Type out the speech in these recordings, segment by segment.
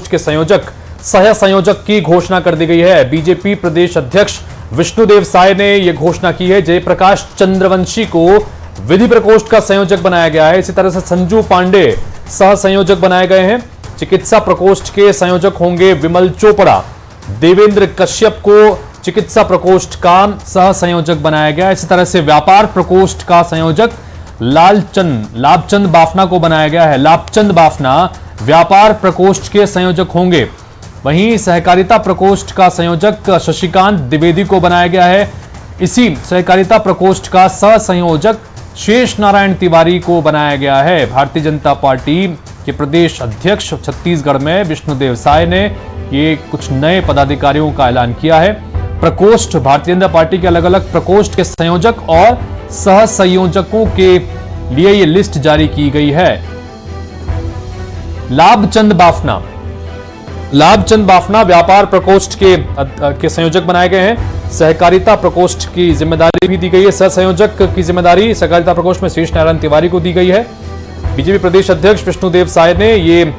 प्रकोष्ठ के संयोजक सह संयोजक की घोषणा कर दी गई है। बीजेपी प्रदेश अध्यक्ष विष्णुदेव साय ने यह घोषणा की है। जयप्रकाश चंद्रवंशी को विधि प्रकोष्ठ का संयोजक बनाया गया है। इसी तरह से संजू पांडे सह संयोजक बनाए गए हैं। चिकित्सा प्रकोष्ठ के संयोजक होंगे विमल चोपड़ा। देवेंद्र कश्यप को चिकित्सा प्रकोष्ठ का सह संयोजक बनाया गया। इसी तरह से व्यापार प्रकोष्ठ का संयोजक लाभचंद बाफना को बनाया गया है। लाभचंद बाफना व्यापार प्रकोष्ठ के संयोजक होंगे। वहीं सहकारिता प्रकोष्ठ का संयोजक शशिकांत द्विवेदी को बनाया गया है। इसी सहकारिता प्रकोष्ठ का सह संयोजक शेष नारायण तिवारी को बनाया गया है। भारतीय जनता पार्टी के प्रदेश अध्यक्ष छत्तीसगढ़ में विष्णुदेव साय ने ये कुछ नए पदाधिकारियों का ऐलान किया है। प्रकोष्ठ भारतीय जनता पार्टी के अलग अलग प्रकोष्ठ के संयोजक और सह संयोजकों के लिए ये लिस्ट जारी की गई है। लाभचंद बाफना व्यापार प्रकोष्ठ के संयोजक बनाए गए हैं। सहकारिता प्रकोष्ठ की जिम्मेदारी भी दी गई है। सह संयोजक की जिम्मेदारी सहकारिता प्रकोष्ठ में शेष नारायण तिवारी को दी गई है। बीजेपी प्रदेश अध्यक्ष विष्णुदेव साय ने ये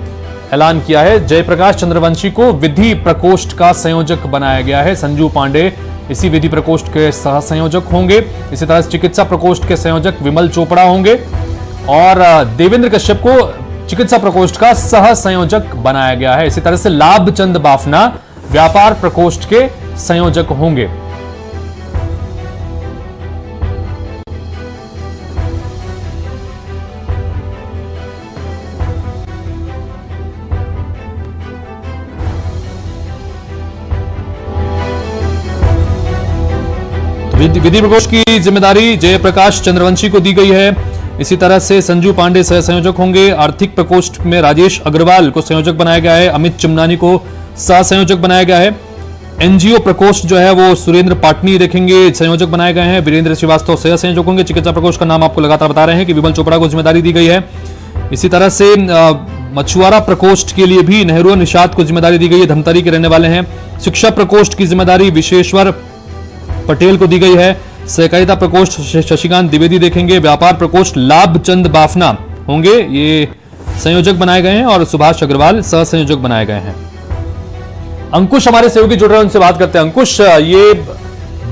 ऐलान किया है। जयप्रकाश चंद्रवंशी को विधि प्रकोष्ठ का संयोजक बनाया गया है। संजू पांडे इसी विधि प्रकोष्ठ के सह संयोजक होंगे। इसी तरह चिकित्सा प्रकोष्ठ के संयोजक विमल चोपड़ा होंगे और देवेंद्र कश्यप को चिकित्सा प्रकोष्ठ का सह संयोजक बनाया गया है। इसी तरह से लाभचंद बाफना व्यापार प्रकोष्ठ के संयोजक होंगे। विधि प्रकोष्ठ की जिम्मेदारी जयप्रकाश चंद्रवंशी को दी गई है। इसी तरह से संजू पांडे सह संयोजक होंगे। आर्थिक प्रकोष्ठ में राजेश अग्रवाल को संयोजक बनाया गया है। अमित चिमनानी को सह संयोजक बनाया गया है। एनजीओ प्रकोष्ठ जो है वो सुरेंद्र पाटनी देखेंगे, संयोजक बनाए गए हैं। वीरेंद्र श्रीवास्तव सह संयोजक होंगे। चिकित्सा प्रकोष्ठ का नाम आपको लगातार बता रहे हैं कि विमल चोपड़ा को जिम्मेदारी दी गई है। इसी तरह से मछुआरा प्रकोष्ठ के लिए भी नेहरू निषाद को जिम्मेदारी दी गई है, धमतरी के रहने वाले हैं। शिक्षा प्रकोष्ठ की जिम्मेदारी विश्वेश्वर पटेल को दी गई है। सहकारिता प्रकोष्ठ शशिकांत द्विवेदी देखेंगे। व्यापार प्रकोष्ठ लाभचंद बाफना होंगे, ये संयोजक बनाए गए हैं और सुभाष अग्रवाल सह संयोजक बनाए गए हैं। अंकुश हमारे सहयोगी जुड़ रहे हैं, उनसे बात करते हैं। अंकुश, ये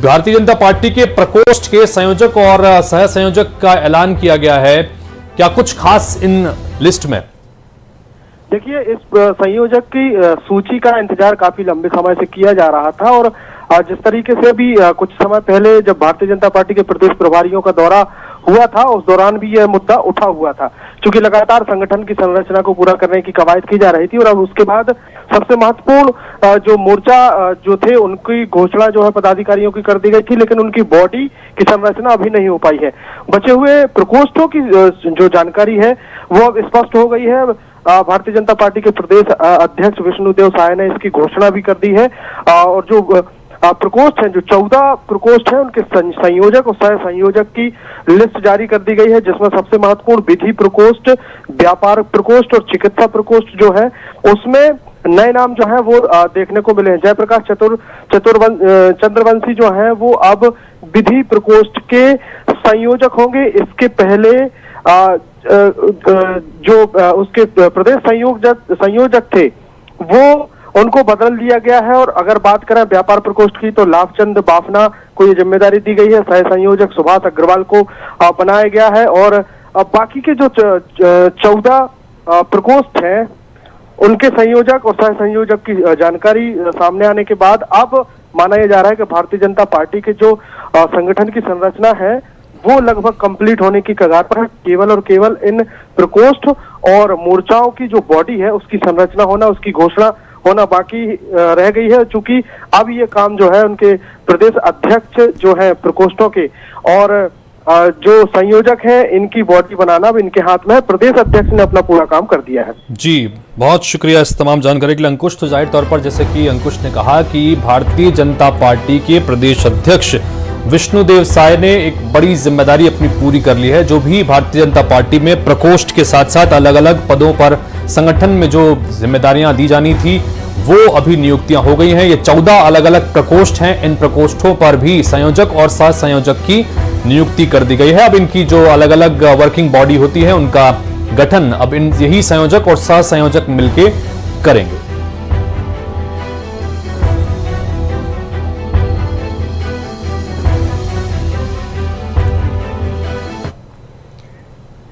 भारतीय जनता पार्टी के प्रकोष्ठ के संयोजक और सह संयोजक का ऐलान किया गया है, क्या कुछ खास इन लिस्ट में? देखिए, इस संयोजक की सूची का इंतजार काफी लंबे समय से किया जा रहा था और जिस तरीके से भी कुछ समय पहले जब भारतीय जनता पार्टी के प्रदेश प्रभारियों का दौरा हुआ था, उस दौरान भी यह मुद्दा उठा हुआ था, क्योंकि लगातार संगठन की संरचना को पूरा करने की कवायद की जा रही थी। और अब उसके बाद सबसे महत्वपूर्ण जो मोर्चा जो थे उनकी घोषणा जो है पदाधिकारियों की कर दी गई थी, लेकिन उनकी बॉडी की संरचना अभी नहीं हो पाई है। बचे हुए प्रकोष्ठों की जो जानकारी है वो अब स्पष्ट हो गई है। भारतीय जनता पार्टी के प्रदेश अध्यक्ष विष्णुदेव साय ने इसकी घोषणा भी कर दी है और जो प्रकोष्ठ हैं, जो 14 प्रकोष्ठ हैं, उनके संयोजक और सह संयोजक की लिस्ट जारी कर दी गई है, जिसमें सबसे महत्वपूर्ण विधि प्रकोष्ठ, व्यापार प्रकोष्ठ और चिकित्सा प्रकोष्ठ जो है उसमें नए नाम जो है वो देखने को मिले हैं। जयप्रकाश चंद्रवंशी जो है वो अब विधि प्रकोष्ठ के संयोजक होंगे। इसके पहले जो उसके प्रदेश संयोजक थे वो उनको बदल दिया गया है। और अगर बात करें व्यापार प्रकोष्ठ की तो लाभचंद बाफना को ये जिम्मेदारी दी गई है। सह संयोजक सुभाष अग्रवाल को बनाया गया है और बाकी के जो 14 प्रकोष्ठ हैं उनके संयोजक और सह संयोजक की जानकारी सामने आने के बाद अब माना यह जा रहा है कि भारतीय जनता पार्टी के जो संगठन की संरचना है वो लगभग कंप्लीट होने की कगार पर है। केवल और केवल इन प्रकोष्ठ और मोर्चाओं की जो बॉडी है उसकी संरचना होना, उसकी घोषणा होना बाकी रह गई है। चूंकि अब ये काम जो है उनके प्रदेश अध्यक्ष जो है प्रकोष्ठों के और जो संयोजक हैं इनकी बॉडी बनाना अब इनके हाथ में है। प्रदेश अध्यक्ष ने अपना पूरा काम कर दिया है। जी, बहुत शुक्रिया इस तमाम जानकारी के लिए अंकुश। तो जाहिर तौर पर जैसे कि अंकुश ने कहा कि भारतीय जनता पार्टी के प्रदेश अध्यक्ष विष्णुदेव साय ने एक बड़ी जिम्मेदारी अपनी पूरी कर ली है। जो भी भारतीय जनता पार्टी में प्रकोष्ठ के साथ साथ अलग अलग पदों पर संगठन में जो जिम्मेदारियां दी जानी थी वो अभी नियुक्तियां हो गई हैं। ये 14 अलग अलग प्रकोष्ठ हैं। इन प्रकोष्ठों पर भी संयोजक और सह संयोजक की नियुक्ति कर दी गई है। अब इनकी जो अलग अलग वर्किंग बॉडी होती है उनका गठन अब इन यही संयोजक और सह संयोजक मिलकर करेंगे।